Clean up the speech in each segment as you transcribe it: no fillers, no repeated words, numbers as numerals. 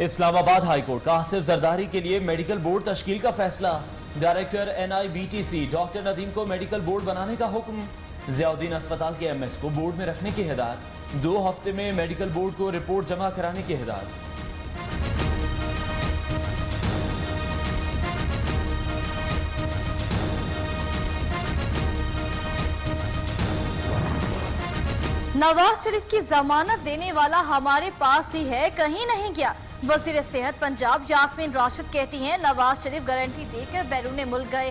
Islamabad high court का आसिफ जरदारी के लिए मेडिकल बोर्ड तश्कील का फैसला। डायरेक्टर NIBTC डॉक्टर नदीम को मेडिकल बोर्ड बनाने का हुक्म। जियाउद्दीन अस्पताल के MS को बोर्ड में रखने की हिदायत। 2 हफ्ते में मेडिकल बोर्ड को रिपोर्ट जमा कराने की हिदायत। नवाज शरीफ की जमानत देने वाला हमारे पास ही है, कहीं नहीं गया। वजीर सेहत पंजाब यास्मीन राशिद कहती हैं नवाज शरीफ गारंटी देकर बैरून मुल्क गए।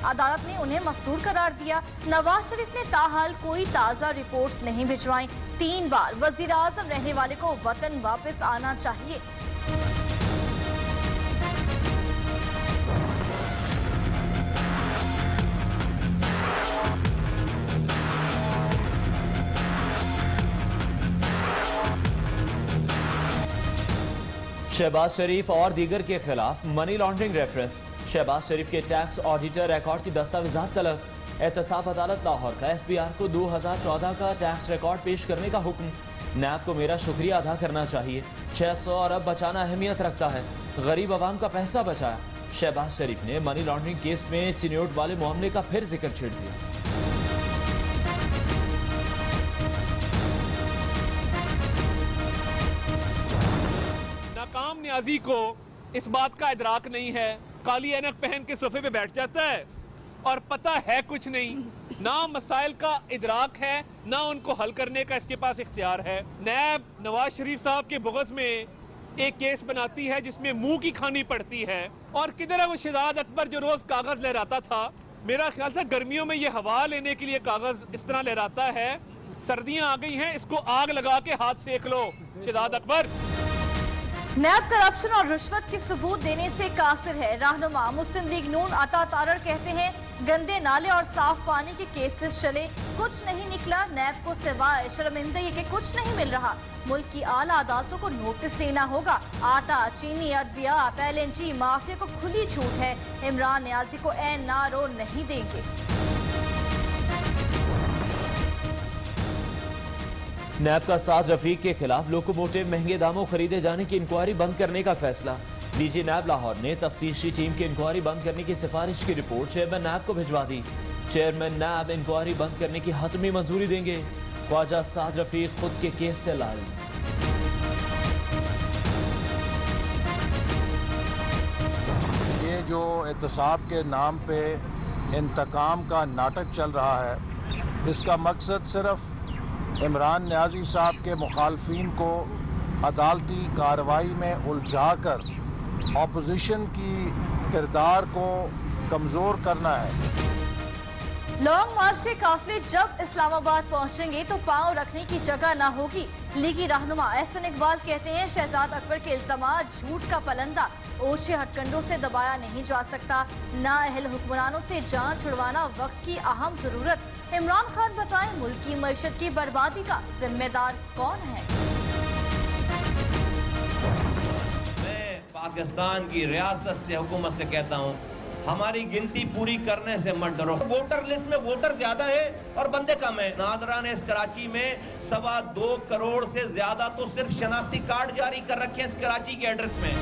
अदालत ने उन्हें मफरूर करार दिया। नवाज शरीफ ने ताहाल कोई ताज़ा रिपोर्ट्स नहीं भिजवाई। 3 बार वजीर आजम रहने वाले को वतन वापस आना चाहिए। शहबाज शरीफ और दीगर के खिलाफ मनी लॉन्ड्रिंग रेफरेंस। शहबाज शरीफ के टैक्स ऑडिटर रिकॉर्ड की दस्तावेजात तलब। एहतसाब अदालत लाहौर का FBI को 2014 का टैक्स रिकॉर्ड पेश करने का हुक्म। नैब को मेरा शुक्रिया अदा करना चाहिए। 600 अरब बचाना अहमियत रखता है। गरीब आवाम का पैसा बचाया। शहबाज शरीफ ने मनी लॉन्ड्रिंग केस में चिन्योट वाले मामले का फिर जिक्र छेड़ दिया। नाकाम न्याजी को इस बात का इदराक नहीं है, काली ऐनक पहन के सोफे पे बैठ जाता है और पता है कुछ नहीं। ना मसाइल का इदराक है, ना उनको हल करने का इसके पास इख्तियार है। नैब नवाज शरीफ साहब के बुग़्ज़ में एक केस बनाती है जिसमें मुंह की खानी पड़ती है। और किधर है वो शहजाद अकबर जो रोज कागज लहराता था। मेरा ख्याल से गर्मियों में ये हवा लेने के लिए कागज इस तरह लहराता है। सर्दियां आ गई हैं, इसको आग लगा के हाथ सेक लो शहजाद अकबर। नैब करप्शन और रिश्वत के सबूत देने से कासिर है। रहनुमा मुस्लिम लीग नून अता तारड़ कहते हैं गंदे नाले और साफ पानी के केसेस चले, कुछ नहीं निकला। नैब को सिवाय शर्मिंदगी के कुछ नहीं मिल रहा। मुल्क की आला अदालतों को नोटिस देना होगा। आटा, चीनी, अद्वियात, LNG माफिया को खुली छूट है। इमरान न्याजी को NRO नहीं देंगे। नैब का साद रफीक के खिलाफ लोकोमोटिव महंगे दामों खरीदे जाने की इंक्वायरी बंद करने का फैसला। DG नैब लाहौर ने तफ्तीशी टीम की इंक्वायरी बंद करने की सिफारिश की रिपोर्ट चेयरमैन नैब को भिजवा दी। चेयरमैन नैब इंक्वायरी बंद करने की हतमी मंजूरी देंगे। ख्वाजा साद रफीक खुद के केस से लाए। ये जो एहतसाब के नाम पे इंतकाम का नाटक चल रहा है, इसका मकसद सिर्फ इमरान न्याजी साहब के मुखालफिन को अदालती कार्रवाई में उलझाकर ऑपोजिशन की किरदार को कमज़ोर करना है। लॉन्ग मार्च के काफिले जब इस्लामाबाद पहुंचेंगे तो पांव रखने की जगह न होगी। लीगी रहनुमा एहसन इकबाल कहते हैं शहजाद अकबर के इल्जामात झूठ का पलंदा, ओछे हथकंडों से दबाया नहीं जा सकता। नाअहल हुक्मरानों से जान छुड़वाना वक्त की अहम जरूरत। इमरान खान बताएं मुल्क की मईशत की बर्बादी का जिम्मेदार कौन है। मैं पाकिस्तान की रियासत से, हुकूमत से कहता हूँ हमारी गिनती पूरी करने से मत डरो। वोटर लिस्ट में वोटर ज्यादा है और बंदे कम है। नादरा ने इस कराची में 2.25 करोड़ से ज्यादा तो सिर्फ शनाख्ती कार्ड जारी कर रखे हैं इस कराची के एड्रेस में।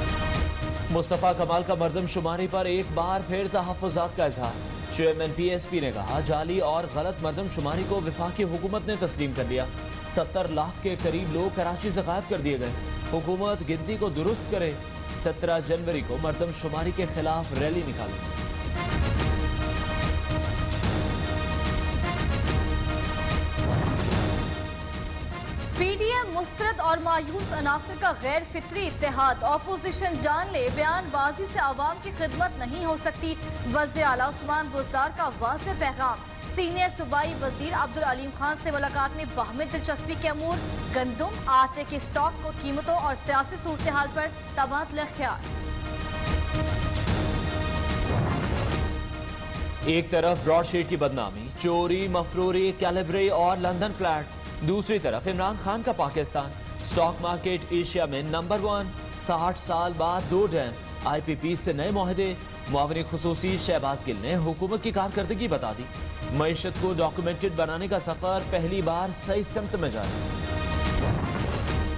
मुस्तफा कमाल का मरदमशुमारी पर एक बार फिर तहफ़्फ़ुज़ात का इजहार। चेयरमैन PSP ने कहा जाली और गलत मरदमशुमारी को वफाकी हुकूमत ने तस्लीम कर लिया। 70 लाख के करीब लोग कराची से गायब कर दिए गए। हुकूमत गिनती को दुरुस्त करे। 17 जनवरी को मरदमशुमारी के खिलाफ रैली निकाले। PDM मुस्तरद और मायूस अनासर का गैर फित्री इत्तेहाद। ऑपोजिशन जान ले, बयानबाजी से आवाम की खिदमत नहीं हो सकती। वज़ीर आला उस्मान बुज़दार का वाज़ेह पैगाम। सीनियर सूबाई वजीर अब्दुल अलीम खान से मुलाकात में बाहमी दिलचस्पी के अमूर। गंदम, आटे के स्टॉक को कीमतों और सियासी सूरत हाल पर तबादला ख्याल। एक तरफ ब्रॉडशीट की बदनामी, चोरी, मफरूरी, कैलिब्रे और लंदन फ्लैट। दूसरी तरफ इमरान खान का पाकिस्तान। स्टॉक मार्केट एशिया में नंबर 1। 60 साल बाद 2 डैम। IPP से नए मुआहदे। मुआवनी खुसूसी शहबाज गिल ने हुकूमत की कारकर्दगी बता दी। मईशत को डॉक्यूमेंटेड बनाने का सफर पहली बार सही सिमत में जाए।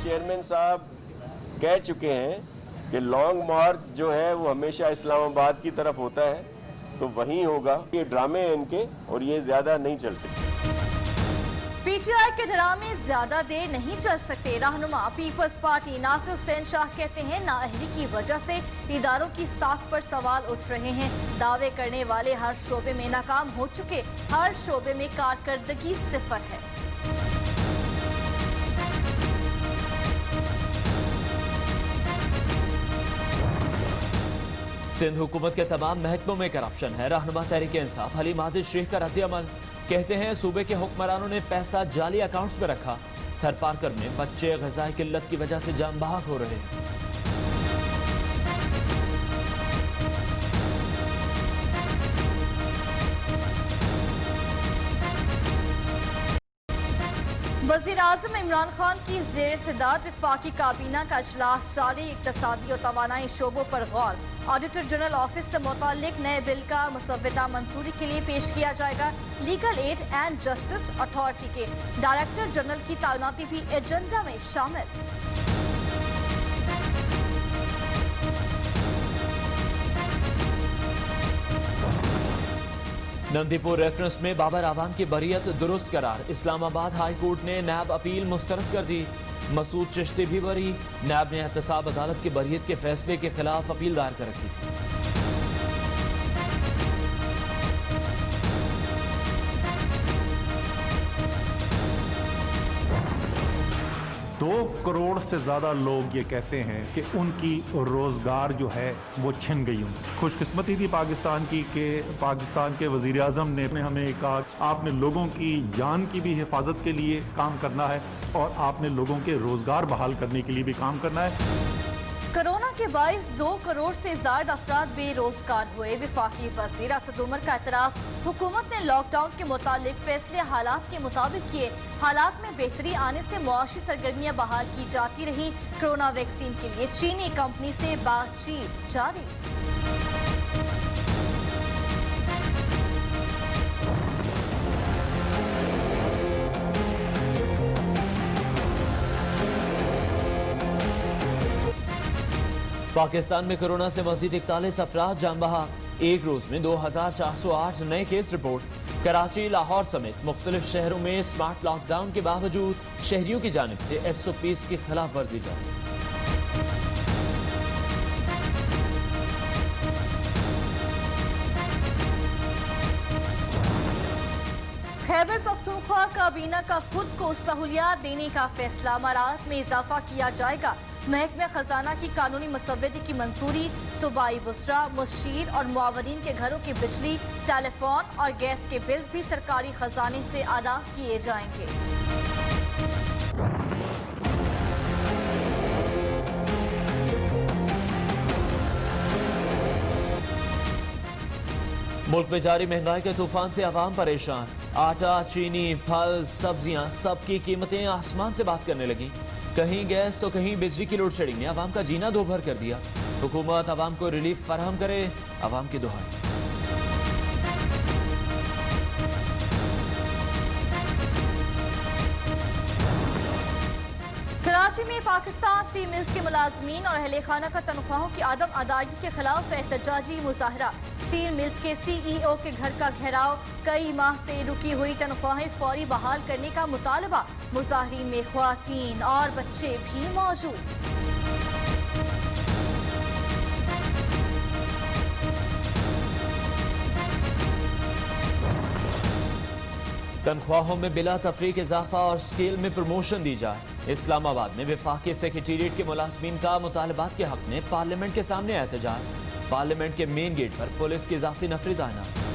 चेयरमैन साहब कह चुके हैं कि लॉन्ग मार्च जो है वो हमेशा इस्लामाबाद की तरफ होता है, तो वहीं होगा। ये ड्रामे हैं इनके और ये ज़्यादा नहीं चल सकते। पीटीआई के ड्रामे ज्यादा देर नहीं चल सकते। रहनुमा पीपल्स पार्टी नासिर हुसैन शाह कहते हैं नाअहली की वजह से इदारों की साख पर सवाल उठ रहे हैं। दावे करने वाले हर शोबे में नाकाम हो चुके, हर शोबे में कारकर्दगी सिफर है। सिंध हुकूमत के तमाम महकमों में करप्शन है। रहनुमा तहरीक इंसाफ हलीम आदिल शेख का रद्द-ए-अमल, कहते हैं सूबे के हुक्मरानों ने पैसा जाली अकाउंट्स में रखा। थरपारकर में बच्चे ग़िज़ाई किल्लत की वजह से जान बहक हो रहे हैं। वज़ीर आज़म इमरान खान की ज़ेर सदारत वफाकी काबीना का इजलास जारी। इक़्तिसादी और तवानाई शोबों पर गौर। ऑडिटर जनरल ऑफिस से मुताल्लिक नए बिल का मुसव्वदा मंजूरी के लिए पेश किया जाएगा। Legal aid and justice authority के डायरेक्टर जनरल की तैनाती भी एजेंडा में शामिल। नंदीपुर रेफरेंस में बाबर आवाम की बरियत दुरुस्त करार। इस्लामाबाद हाई कोर्ट ने नैब अपील मुस्तरद कर दी। मसूद चिश्ती भी बरी। नैब ने एहतसाब अदालत की बरियत के फैसले के खिलाफ अपील दायर कर रखी थी। दो करोड़ से ज़्यादा लोग ये कहते हैं कि उनकी रोज़गार जो है वो छिन गई उनसे। खुशकिस्मती थी पाकिस्तान की कि पाकिस्तान के वज़ीर आज़म ने हमें कहा आपने लोगों की जान की भी हिफाजत के लिए काम करना है और आपने लोगों के रोज़गार बहाल करने के लिए भी काम करना है। कोरोना के बाइस 2 करोड़ से ज्यादा अफराद बेरोजगार हुए। वफाकी वज़ीर असद उमर का एतराफ़, हुकूमत ने लॉकडाउन के मुतालिक फैसले हालात के मुताबिक किए। हालात में बेहतरी आने से मुआशी सरगर्मियां बहाल की जाती रही। कोरोना वैक्सीन के लिए चीनी कंपनी से बातचीत जारी। पाकिस्तान में कोरोना से मजीद 41 अफराद जान बहक। एक रोज में 2408 नए केस रिपोर्ट। कराची, लाहौर समेत मुख्तलिफ शहरों में स्मार्ट लॉकडाउन के बावजूद शहरियों की जानिब से SOPs की खिलाफ वर्जी जारी। खैबर पख्तूनख्वा काबीना का खुद को सहूलियात देने का फैसला। मराहत में इजाफा किया जाएगा। महकमे खजाना की कानूनी मसवदे की मंजूरी। सूबाई वुज़रा, मुशीर और मुआवरीन के घरों की बिजली, टेलीफोन और गैस के बिल्स भी सरकारी खजाने से अदा किए जाएंगे। मुल्क में जारी महंगाई के तूफान से अवाम परेशान। आटा, चीनी, फल, सब्जियां, सबकी कीमतें आसमान से बात करने लगी। कहीं गैस तो कहीं बिजली की लोड शेडिंग ने अवाम का जीना दोभर कर दिया। हुकूमत अवाम को रिलीफ फराहम करे, अवाम की दुहाई। कराची में पाकिस्तान स्टील मिल्स के मुलाजमीन और अहले खाना का तनख्वाहों की आदम अदायगी के खिलाफ एहतजाजी मुजाहरा। स्टील मिल्स के CEO के घर का घेराव। कई माह से रुकी हुई तनख्वाहें फौरी बहाल करने का मुतालबा। मुजाहरीन में ख्वातीन और बच्चे भी मौजूद। तनख्वाहों में बिला तफरीक इजाफा और स्केल में प्रमोशन दी जाए। इस्लामाबाद में वफाकी सेक्रेटेरिएट के मुलाजमीन का मुतालबात के हक में पार्लियामेंट के सामने एहतजाज। पार्लियामेंट के मेन गेट पर पुलिस की इजाफी नफरी तायनात।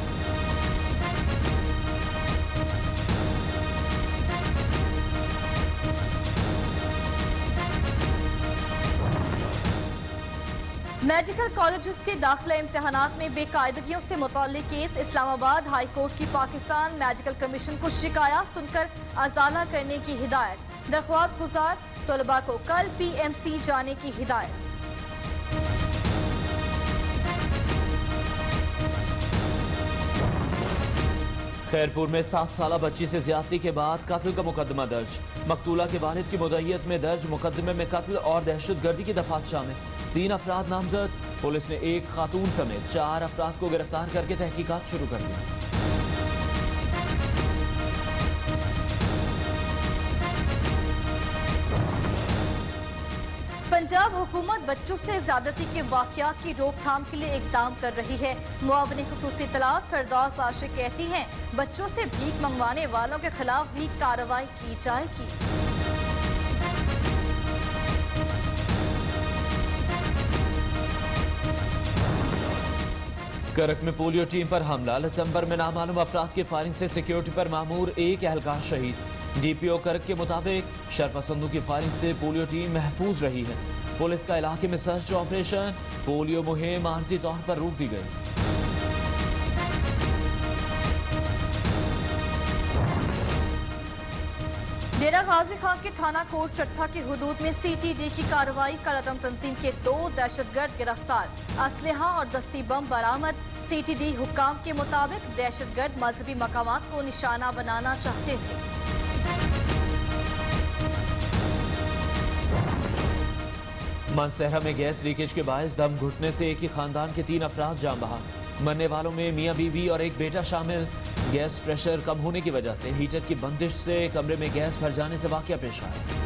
मेडिकल कॉलेजेस के दाखिला इम्तहानात में बेकायदगियों से मुताल्लिक केस। इस्लामाबाद हाई कोर्ट की पाकिस्तान मेडिकल कमीशन को शिकायत सुनकर अजाला करने की हिदायत। दरख्वास्त गुजार तलबा को कल PMC जाने की हिदायत। खैरपुर में 7 साला बच्ची से ज्यादती के बाद कत्ल का मुकदमा दर्ज। मकतूला के वालिद की मुद्दईयत में दर्ज मुकदमे में कत्ल और दहशतगर्दी की दफात शामिल। 3 अफराद नामजद। पुलिस ने एक खातून समेत 4 अफराद को गिरफ्तार करके तहकीकात शुरू कर दी। पंजाब हुकूमत बच्चों से ज्यादती के वाकयात की रोकथाम के लिए इकदाम कर रही है। मुआवने खुसूसी तलाक फिरदौस आशिक कहती हैं, बच्चों से भीख मंगवाने वालों के खिलाफ भी कार्रवाई की जाएगी। करक में पोलियो टीम पर हमला। लचंबर में नामालूम अफराद की फायरिंग से सिक्योरिटी पर मामूर एक एहलकार शहीद। डीपीओ करक के मुताबिक शरपसंदों की फायरिंग से पोलियो टीम महफूज रही है। पुलिस का इलाके में सर्च ऑपरेशन। पोलियो मुहिम आर्जी तौर पर रोक दी गई। डेरा गाजी खान के थाना कोट चट्टा की हुदूद में सीटीडी की कार्रवाई। कलअदम तंजीम के 2 दहशतगर्द गिरफ्तार। असलहा और दस्ती बम बरामद। सीटीडी हुक्काम के मुताबिक दहशतगर्द मजहबी मकामात को निशाना बनाना चाहते थे। मानसहरा में गैस लीकेज के बायस दम घुटने से एक ही खानदान के 3 अफराद जान बहा। मरने वालों में मियां बीवी और एक बेटा शामिल। गैस प्रेशर कम होने की वजह से हीटर की बंदिश से कमरे में गैस भर जाने से वाकया पेश आया।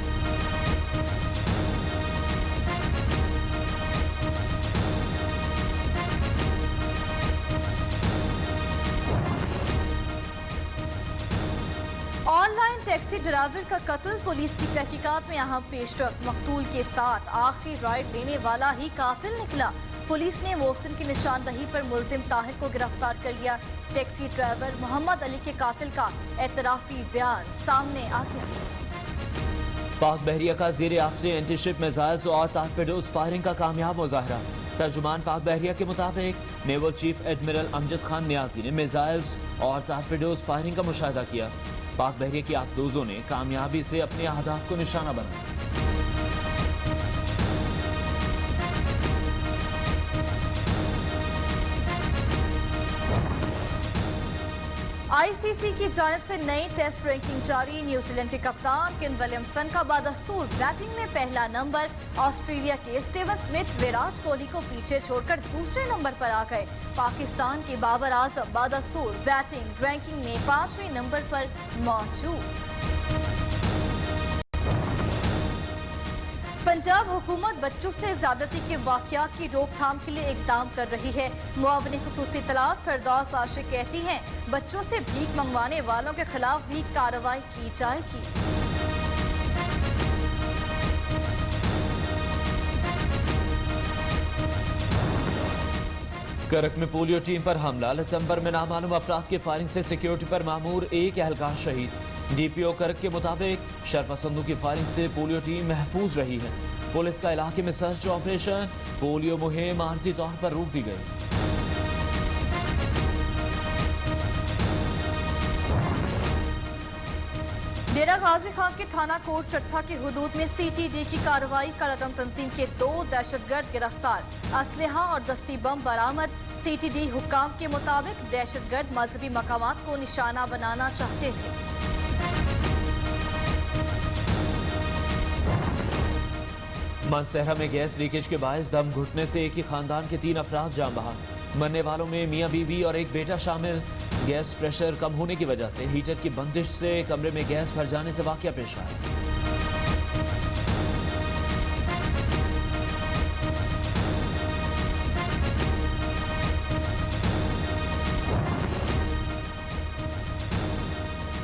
ऑनलाइन टैक्सी ड्राइवर का कत्ल। पुलिस की तहकीकात में अहम पेशरफ। मकतूल के साथ आखिरी राइड लेने वाला ही कातिल निकला। पुलिस ने मोहसिन की निशानदही पर मुलजिम ताहिर को गिरफ्तार कर लिया। टैक्सी ड्राइवर मोहम्मद अली के कातिल का एतराफी बयान सामने आ गया। पाक बहरिया का ज़ेरे आपसे एंटीशिप मिसाइल्स और टारपेडोज फायरिंग का कामयाब मुजाहरा। तर्जुमान पाक बहरिया के मुताबिक naval chief admiral Amjad Khan Niazi ने मिसाइल्स और टारपेडोज फायरिंग का मुशाहिदा किया। पाक बहरिया की आबदोजों ने कामयाबी से अपने अहदाफ को निशाना बनाया। आईसीसी की जानिब से नई टेस्ट रैंकिंग जारी। न्यूजीलैंड के कप्तान केन विलियमसन का बादस्तूर बैटिंग में पहला नंबर। ऑस्ट्रेलिया के स्टीवन स्मिथ विराट कोहली को पीछे छोड़कर दूसरे नंबर पर आ गए। पाकिस्तान के बाबर आजम बादस्तूर बैटिंग रैंकिंग में 5वें नंबर पर मौजूद। पंजाब हुकूमत बच्चों से ज्यादती के वाकयात की रोकथाम के लिए इकदाम कर रही है। मुआवने खुसूसी तलाक फिरदौस आशिक कहती हैं, बच्चों से भीख मंगवाने वालों के खिलाफ भी कार्रवाई की जाएगी। करक में पोलियो टीम पर हमला। लचंबर में नामालूम अफराद की फायरिंग से सिक्योरिटी पर मामूर एक एहलकार शहीद। डीपीओ करक के मुताबिक शरपसंदों की फायरिंग से पोलियो टीम महफूज रही है। पुलिस का इलाके में सर्च ऑपरेशन। पोलियो मुहिम आर्जी तौर पर रोक दी गई। डेरा गाजी खान के थाना कोट चट्टा की हुदूद में सीटीडी की कार्रवाई। कलअदम तंजीम के 2 दहशतगर्द गिरफ्तार। असलहा और दस्ती बम बरामद। सीटीडी हुक्काम के मुताबिक दहशतगर्द मजहबी मकामात को निशाना बनाना चाहते थे। मानसहरा में गैस लीकेज के बायस दम घुटने से एक ही खानदान के 3 अफराद जान बहा। मरने वालों में मियां बीवी और एक बेटा शामिल। गैस प्रेशर कम होने की वजह से हीटर की बंदिश से कमरे में गैस भर जाने से वाकया पेश आया।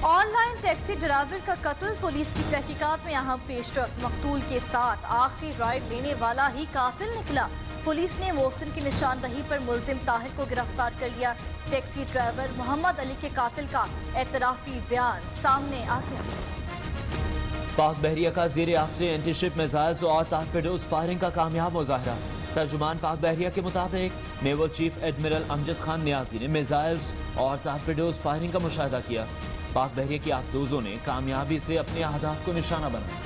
ऑनलाइन टैक्सी ड्राइवर का कत्ल। पुलिस की तहकीकात में अहम पेशरफ। मकतूल के साथ आखिरी राइड लेने वाला ही कातिल निकला। पुलिस ने मोहसिन की निशानदही पर मुलजिम ताहिर को गिरफ्तार कर लिया। टैक्सी ड्राइवर मोहम्मद अली के कातिल का एतराफी बयान सामने आ गया। पाक बहरिया का ज़ेरे आपसे एंटीशिप मिसाइल्स और टारपेडोज फायरिंग का कामयाब मुजाहरा। तर्जुमान पाक बहरिया के मुताबिक naval chief admiral Amjad Khan Niazi ने मिसाइल्स और टारपेडोज फायरिंग का मुशाहिदा किया। पाक बहरिया की आबदोजों ने कामयाबी से अपने अहदाफ को निशाना बनाया।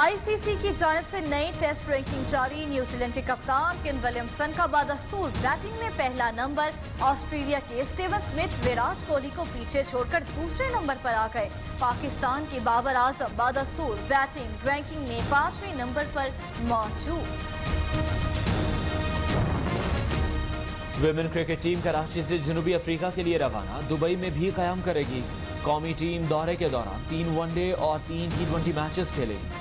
आईसीसी की जानिब से नई टेस्ट रैंकिंग जारी। न्यूजीलैंड के कप्तान केन विलियमसन का बादस्तूर बैटिंग में पहला नंबर। ऑस्ट्रेलिया के स्टीवन स्मिथ विराट कोहली को पीछे छोड़कर दूसरे नंबर पर आ गए। पाकिस्तान के बाबर आजम बादस्तूर बैटिंग रैंकिंग में 5वें नंबर पर मौजूद। विमेन क्रिकेट टीम कराची से जनूबी अफ्रीका के लिए रवाना, दुबई में भी कयाम करेगी। कौमी टीम दौरे के दौरान 3 वनडे और 3 T20 मैचेस खेलेगी।